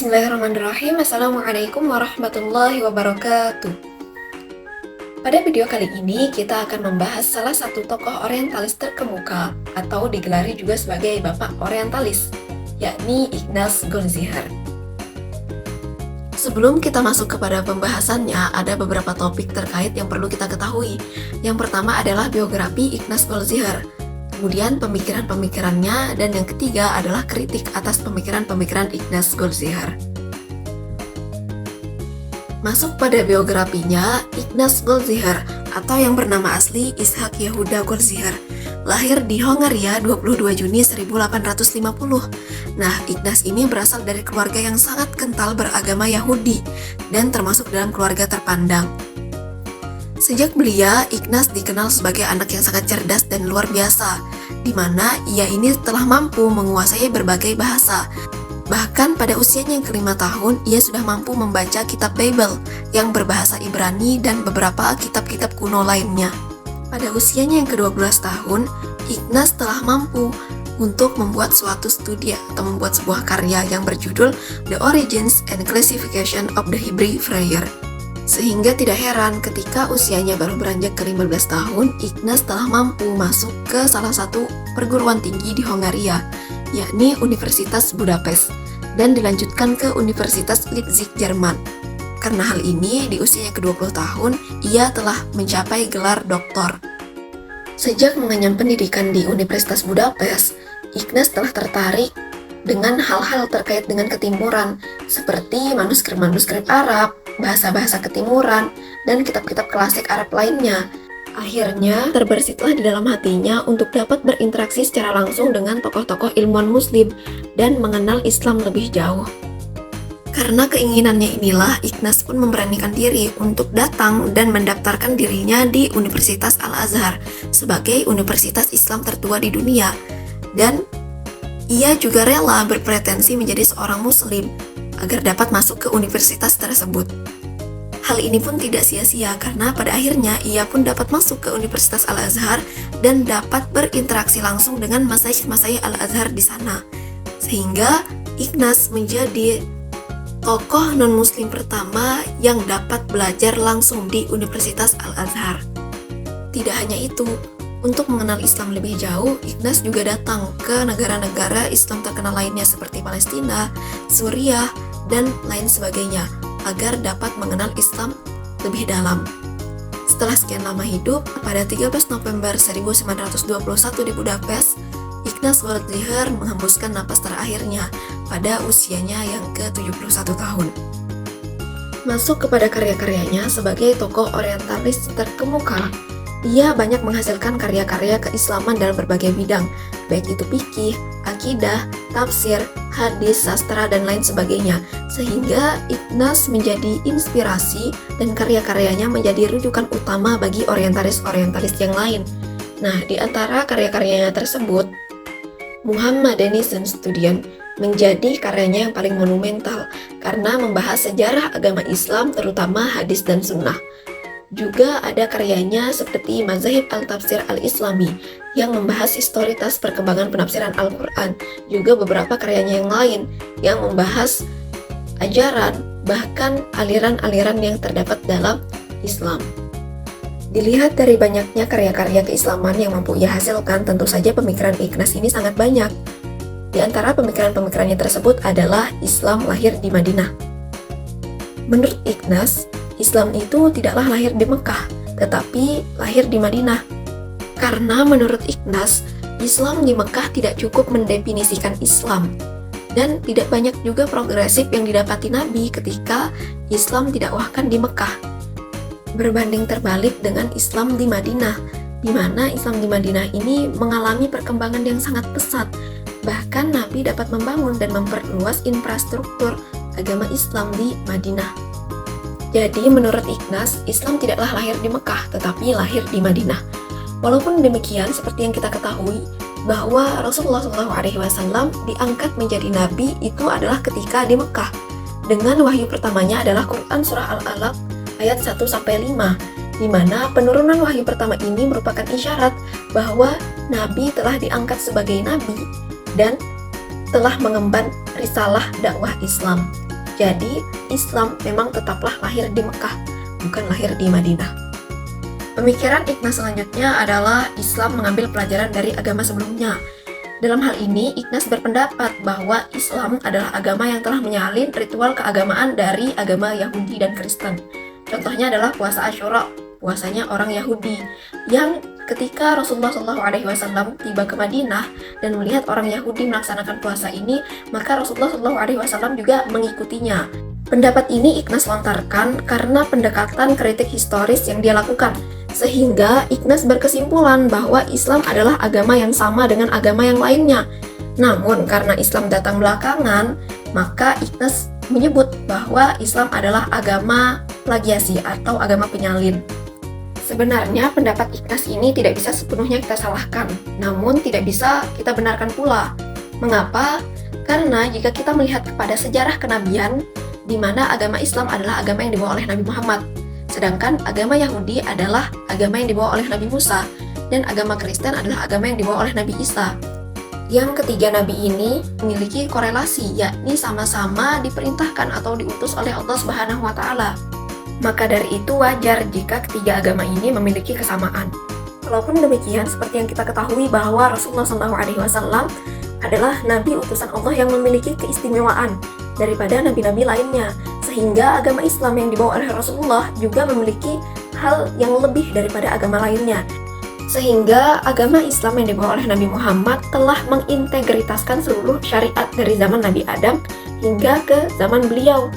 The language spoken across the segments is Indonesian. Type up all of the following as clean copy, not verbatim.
Bismillahirrahmanirrahim. Assalamualaikum warahmatullahi wabarakatuh. Pada video kali ini kita akan membahas salah satu tokoh orientalis terkemuka atau digelari juga sebagai Bapak Orientalis, yakni Ignaz Goldziher. Sebelum kita masuk kepada pembahasannya, ada beberapa topik terkait yang perlu kita ketahui. Yang pertama adalah biografi Ignaz Goldziher, kemudian pemikiran-pemikirannya, dan yang ketiga adalah kritik atas pemikiran-pemikiran Ignaz Goldziher. Masuk pada biografinya, Ignaz Goldziher atau yang bernama asli Ishak Yehuda Goldziher lahir di Hongaria 22 Juni 1850. Nah, Ignaz ini berasal dari keluarga yang sangat kental beragama Yahudi dan termasuk dalam keluarga terpandang. Sejak belia, Ignaz dikenal sebagai anak yang sangat cerdas dan luar biasa, di mana ia ini telah mampu menguasai berbagai bahasa. Bahkan pada usianya yang ke-5 tahun, ia sudah mampu membaca kitab Bible yang berbahasa Ibrani dan beberapa kitab-kitab kuno lainnya. Pada usianya yang ke-12 tahun, Ignaz telah mampu untuk membuat suatu studi atau membuat sebuah karya yang berjudul The Origins and Classification of the Hebrew Prayer. Sehingga tidak heran ketika usianya baru beranjak ke-15 tahun, Ignaz telah mampu masuk ke salah satu perguruan tinggi di Hongaria, yakni Universitas Budapest, dan dilanjutkan ke Universitas Leipzig, Jerman. Karena hal ini, di usianya ke-20 tahun, ia telah mencapai gelar doktor. Sejak mengenyam pendidikan di Universitas Budapest, Ignaz telah tertarik dengan hal-hal terkait dengan ketimuran, seperti manuskrip-manuskrip Arab, bahasa-bahasa ketimuran, dan kitab-kitab klasik Arab lainnya. Akhirnya, terbersihlah di dalam hatinya untuk dapat berinteraksi secara langsung dengan tokoh-tokoh ilmuwan muslim dan mengenal Islam lebih jauh. Karena keinginannya inilah, Ignaz pun memberanikan diri untuk datang dan mendaftarkan dirinya di Universitas Al-Azhar sebagai universitas Islam tertua di dunia. Dan ia juga rela berpretensi menjadi seorang muslim agar dapat masuk ke universitas tersebut. Hal ini pun tidak sia-sia karena pada akhirnya ia pun dapat masuk ke Universitas Al-Azhar dan dapat berinteraksi langsung dengan masyaikh-masyaikh Al-Azhar di sana. Sehingga Ignaz menjadi tokoh non-muslim pertama yang dapat belajar langsung di Universitas Al-Azhar. Tidak hanya itu, untuk mengenal Islam lebih jauh, Ignaz juga datang ke negara-negara Islam terkenal lainnya seperti Palestina, Suriah, dan lain sebagainya agar dapat mengenal Islam lebih dalam. Setelah sekian lama hidup, pada 13 November 1921 di Budapest, Ignaz Goldziher menghembuskan napas terakhirnya pada usianya yang ke-71 tahun. Masuk kepada karya-karyanya sebagai tokoh orientalis terkemuka, ia banyak menghasilkan karya-karya keislaman dalam berbagai bidang, baik itu fikih, akidah, tafsir, hadis, sastra, dan lain sebagainya. Sehingga Ignaz menjadi inspirasi dan karya-karyanya menjadi rujukan utama bagi orientalis-orientalis yang lain. Nah, di antara karya-karyanya tersebut, Mohammedanism Studien menjadi karyanya yang paling monumental karena membahas sejarah agama Islam, terutama hadis dan sunnah. Juga ada karyanya seperti Mazahib Al-Tafsir Al-Islami yang membahas historitas perkembangan penafsiran Al-Quran. Juga beberapa karyanya yang lain yang membahas ajaran, bahkan aliran-aliran yang terdapat dalam Islam. Dilihat dari banyaknya karya-karya keislaman yang mampu ia hasilkan, tentu saja pemikiran Ignaz ini sangat banyak. Di antara pemikiran-pemikirannya tersebut adalah Islam lahir di Madinah. Menurut Ignaz, Islam itu tidaklah lahir di Mekah, tetapi lahir di Madinah. Karena menurut Ignaz, Islam di Mekah tidak cukup mendefinisikan Islam, dan tidak banyak juga progresif yang didapati Nabi ketika Islam didakwahkan di Mekah. Berbanding terbalik dengan Islam di Madinah, di mana Islam di Madinah ini mengalami perkembangan yang sangat pesat. Bahkan Nabi dapat membangun dan memperluas infrastruktur agama Islam di Madinah. Jadi menurut Ignaz, Islam tidaklah lahir di Mekah, tetapi lahir di Madinah. Walaupun demikian, seperti yang kita ketahui, bahwa Rasulullah SAW diangkat menjadi Nabi itu adalah ketika di Mekah. Dengan wahyu pertamanya adalah Quran Surah Al-Alaq ayat 1-5, di mana penurunan wahyu pertama ini merupakan isyarat bahwa Nabi telah diangkat sebagai Nabi dan telah mengemban risalah dakwah Islam. Jadi, Islam memang tetaplah lahir di Mekah, bukan lahir di Madinah. Pemikiran Ikhnas selanjutnya adalah Islam mengambil pelajaran dari agama sebelumnya. Dalam hal ini, Ikhnas berpendapat bahwa Islam adalah agama yang telah menyalin ritual keagamaan dari agama Yahudi dan Kristen. Contohnya adalah puasa Asyura, puasanya orang Yahudi, yang ketika Rasulullah SAW tiba ke Madinah dan melihat orang Yahudi melaksanakan puasa ini, maka Rasulullah SAW juga mengikutinya. Pendapat ini Ikhnas lontarkan karena pendekatan kritik historis yang dia lakukan, sehingga Ikhnas berkesimpulan bahwa Islam adalah agama yang sama dengan agama yang lainnya. Namun karena Islam datang belakangan, maka Ikhnas menyebut bahwa Islam adalah agama plagiasi atau agama penyalin. Sebenarnya pendapat Ikhnas ini tidak bisa sepenuhnya kita salahkan, namun tidak bisa kita benarkan pula. Mengapa? Karena jika kita melihat kepada sejarah kenabian, di mana agama Islam adalah agama yang dibawa oleh Nabi Muhammad, sedangkan agama Yahudi adalah agama yang dibawa oleh Nabi Musa, dan agama Kristen adalah agama yang dibawa oleh Nabi Isa. Yang ketiga nabi ini memiliki korelasi, yakni sama-sama diperintahkan atau diutus oleh Allah Subhanahu wa Ta'ala. Maka dari itu wajar jika ketiga agama ini memiliki kesamaan. Walaupun demikian, seperti yang kita ketahui bahwa Rasulullah SAW adalah nabi utusan Allah yang memiliki keistimewaan daripada nabi-nabi lainnya, sehingga agama Islam yang dibawa oleh Rasulullah juga memiliki hal yang lebih daripada agama lainnya. Sehingga agama Islam yang dibawa oleh Nabi Muhammad telah mengintegritaskan seluruh syariat dari zaman Nabi Adam hingga ke zaman beliau.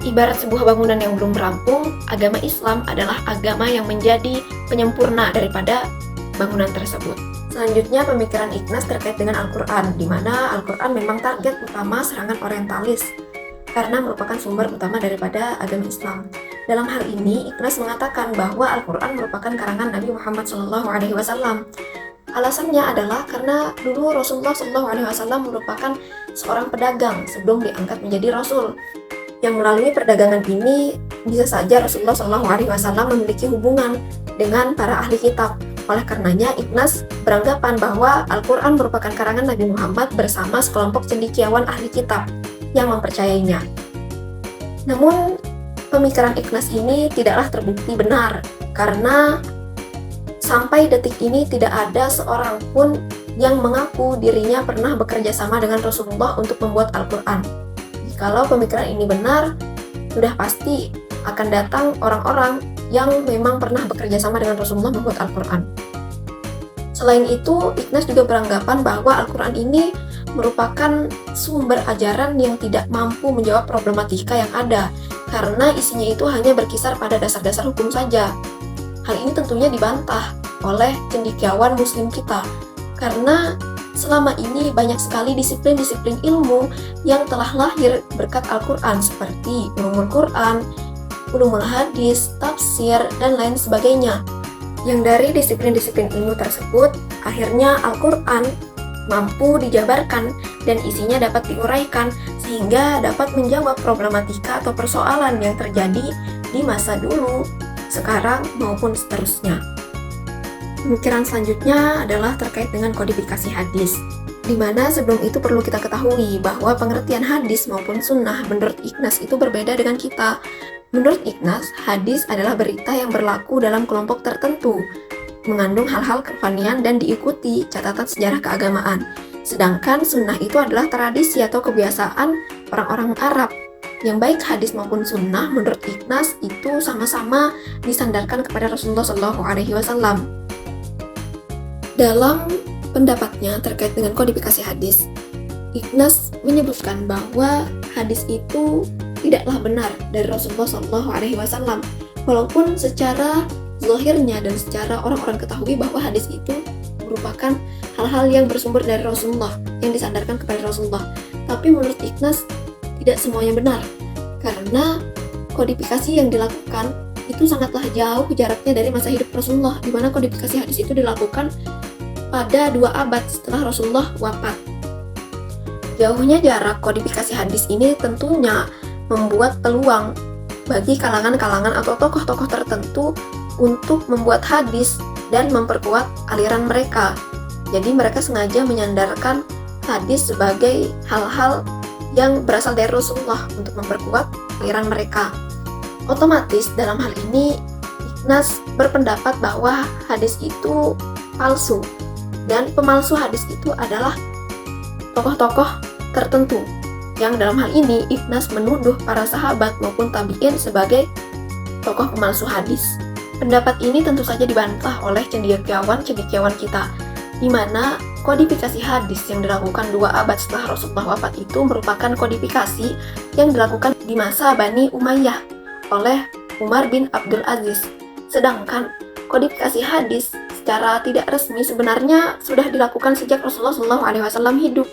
Ibarat sebuah bangunan yang belum rampung, agama Islam adalah agama yang menjadi penyempurna daripada bangunan tersebut. Selanjutnya pemikiran Ikhnas terkait dengan Al-Quran, di mana Al-Quran memang target utama serangan orientalis karena merupakan sumber utama daripada agama Islam. Dalam hal ini, Ikhnas mengatakan bahwa Al-Quran merupakan karangan Nabi Muhammad SAW. Alasannya adalah karena dulu Rasulullah SAW merupakan seorang pedagang sebelum diangkat menjadi Rasul. Yang melalui perdagangan ini, bisa saja Rasulullah SAW memiliki hubungan dengan para ahli kitab. Oleh karenanya, Ikhnas beranggapan bahwa Al-Quran merupakan karangan Nabi Muhammad bersama sekelompok cendekiawan ahli kitab yang mempercayainya. Namun, pemikiran Ikhnas ini tidaklah terbukti benar, karena sampai detik ini tidak ada seorang pun yang mengaku dirinya pernah bekerja sama dengan Rasulullah untuk membuat Al-Quran. Jikalau pemikiran ini benar, sudah pasti akan datang orang-orang yang memang pernah bekerja sama dengan Rasulullah membuat Al-Quran. Selain itu, Ikhnas juga beranggapan bahwa Al-Quran ini merupakan sumber ajaran yang tidak mampu menjawab problematika yang ada, karena isinya itu hanya berkisar pada dasar-dasar hukum saja. Hal ini tentunya dibantah oleh cendekiawan muslim kita, karena selama ini banyak sekali disiplin-disiplin ilmu yang telah lahir berkat Al-Quran seperti ulumul Quran, ulumul hadis, tafsir, dan lain sebagainya. Yang dari disiplin-disiplin ilmu tersebut, akhirnya Al-Quran mampu dijabarkan dan isinya dapat diuraikan sehingga dapat menjawab problematika atau persoalan yang terjadi di masa dulu, sekarang, maupun seterusnya. Pemikiran selanjutnya adalah terkait dengan kodifikasi hadis, di mana sebelum itu perlu kita ketahui bahwa pengertian hadis maupun sunnah menurut Ikhnas itu berbeda dengan kita. Menurut Ikhnas, hadis adalah berita yang berlaku dalam kelompok tertentu, mengandung hal-hal kefanian dan diikuti catatan sejarah keagamaan. Sedangkan sunnah itu adalah tradisi atau kebiasaan orang-orang Arab. Yang baik hadis maupun sunnah menurut Ikhnas itu sama-sama disandarkan kepada Rasulullah SAW. Dalam pendapatnya terkait dengan kodifikasi hadis, Ikhnas menyebutkan bahwa hadis itu tidaklah benar dari Rasulullah SAW, walaupun secara zahirnya dan secara orang-orang ketahui bahwa hadis itu merupakan hal-hal yang bersumber dari Rasulullah, yang disandarkan kepada Rasulullah. Tapi menurut Ikhnas, tidak semuanya benar, karena kodifikasi yang dilakukan itu sangatlah jauh jaraknya dari masa hidup Rasulullah, di mana kodifikasi hadis itu dilakukan pada 2 abad setelah Rasulullah wafat. Jauhnya jarak kodifikasi hadis ini tentunya membuat peluang bagi kalangan-kalangan atau tokoh-tokoh tertentu untuk membuat hadis dan memperkuat aliran mereka. Jadi mereka sengaja menyandarkan hadis sebagai hal-hal yang berasal dari Rasulullah untuk memperkuat aliran mereka. Otomatis dalam hal ini Ikhnas berpendapat bahwa hadis itu palsu, dan pemalsu hadis itu adalah tokoh-tokoh tertentu, yang dalam hal ini Ikhnas menuduh para sahabat maupun tabi'in sebagai tokoh pemalsu hadis. Pendapat ini tentu saja dibantah oleh cendekiawan kita, di mana kodifikasi hadis yang dilakukan 2 abad setelah Rasulullah wafat itu merupakan kodifikasi yang dilakukan di masa Bani Umayyah oleh Umar bin Abdul Aziz. Sedangkan kodifikasi hadis secara tidak resmi sebenarnya sudah dilakukan sejak Rasulullah SAW hidup,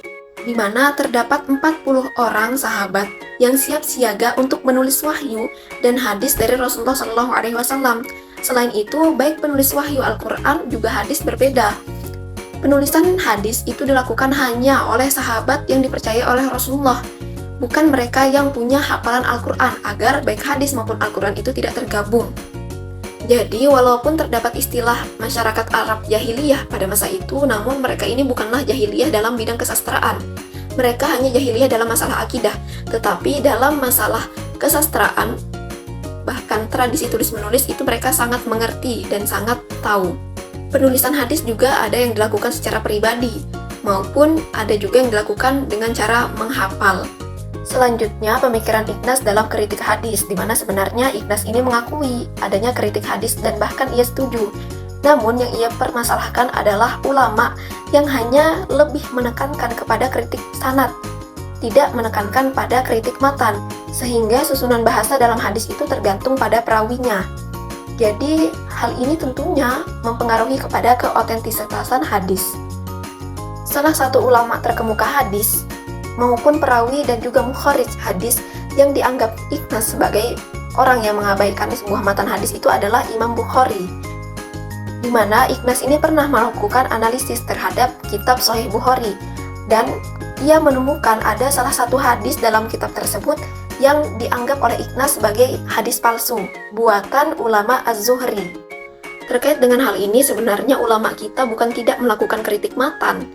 di mana terdapat 40 orang sahabat yang siap siaga untuk menulis wahyu dan hadis dari Rasulullah SAW. Selain itu, baik penulis wahyu Al-Quran juga hadis berbeda. Penulisan hadis itu dilakukan hanya oleh sahabat yang dipercaya oleh Rasulullah, bukan mereka yang punya hafalan Al-Quran, agar baik hadis maupun Al-Quran itu tidak tergabung. Jadi, walaupun terdapat istilah masyarakat Arab jahiliyah pada masa itu, namun mereka ini bukanlah jahiliyah dalam bidang kesastraan. Mereka hanya jahiliyah dalam masalah akidah, tetapi dalam masalah kesastraan, bahkan tradisi tulis-menulis itu mereka sangat mengerti dan sangat tahu. Penulisan hadis juga ada yang dilakukan secara pribadi, maupun ada juga yang dilakukan dengan cara menghafal. Selanjutnya, pemikiran Ikhnas dalam kritik hadis, di mana sebenarnya Ikhnas ini mengakui adanya kritik hadis dan bahkan ia setuju. Namun yang ia permasalahkan adalah ulama yang hanya lebih menekankan kepada kritik sanad, tidak menekankan pada kritik matan, sehingga susunan bahasa dalam hadis itu tergantung pada perawinya. Jadi, hal ini tentunya mempengaruhi kepada keotentisitasan hadis. Salah satu ulama terkemuka hadis, maupun perawi dan juga mukharij hadis yang dianggap Ikhnas sebagai orang yang mengabaikan sebuah matan hadis itu adalah Imam Bukhari, di mana Ikhnas ini pernah melakukan analisis terhadap kitab Sahih Bukhari, dan ia menemukan ada salah satu hadis dalam kitab tersebut yang dianggap oleh Ikhnas sebagai hadis palsu, buatan ulama Az-Zuhri. Terkait dengan hal ini, sebenarnya ulama kita bukan tidak melakukan kritik matan,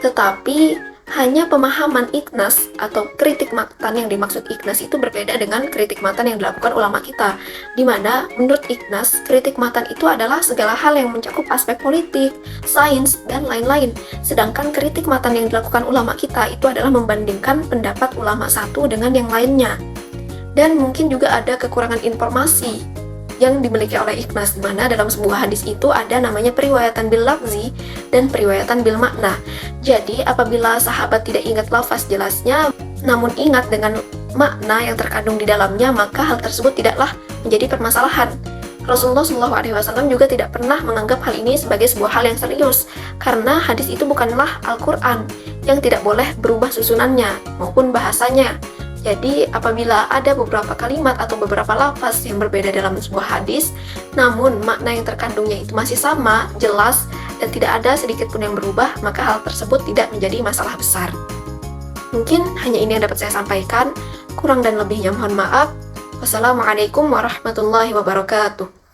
tetapi hanya pemahaman Ikhnas atau kritik matan yang dimaksud Ikhnas itu berbeda dengan kritik matan yang dilakukan ulama kita, di mana menurut Ikhnas, kritik matan itu adalah segala hal yang mencakup aspek politik, sains, dan lain-lain. Sedangkan kritik matan yang dilakukan ulama kita itu adalah membandingkan pendapat ulama satu dengan yang lainnya. Dan mungkin juga ada kekurangan informasi yang dimiliki oleh Ikhnas, di mana dalam sebuah hadis itu ada namanya periwayatan bil lafzi dan periwayatan bil makna. Jadi apabila sahabat tidak ingat lafaz jelasnya, namun ingat dengan makna yang terkandung di dalamnya, maka hal tersebut tidaklah menjadi permasalahan. Rasulullah SAW juga tidak pernah menganggap hal ini sebagai sebuah hal yang serius, karena hadis itu bukanlah Al-Quran yang tidak boleh berubah susunannya maupun bahasanya. Jadi apabila ada beberapa kalimat atau beberapa lafaz yang berbeda dalam sebuah hadis, namun makna yang terkandungnya itu masih sama, jelas, dan tidak ada sedikit pun yang berubah, maka hal tersebut tidak menjadi masalah besar. Mungkin hanya ini yang dapat saya sampaikan. Kurang dan lebihnya mohon maaf. Wassalamualaikum warahmatullahi wabarakatuh.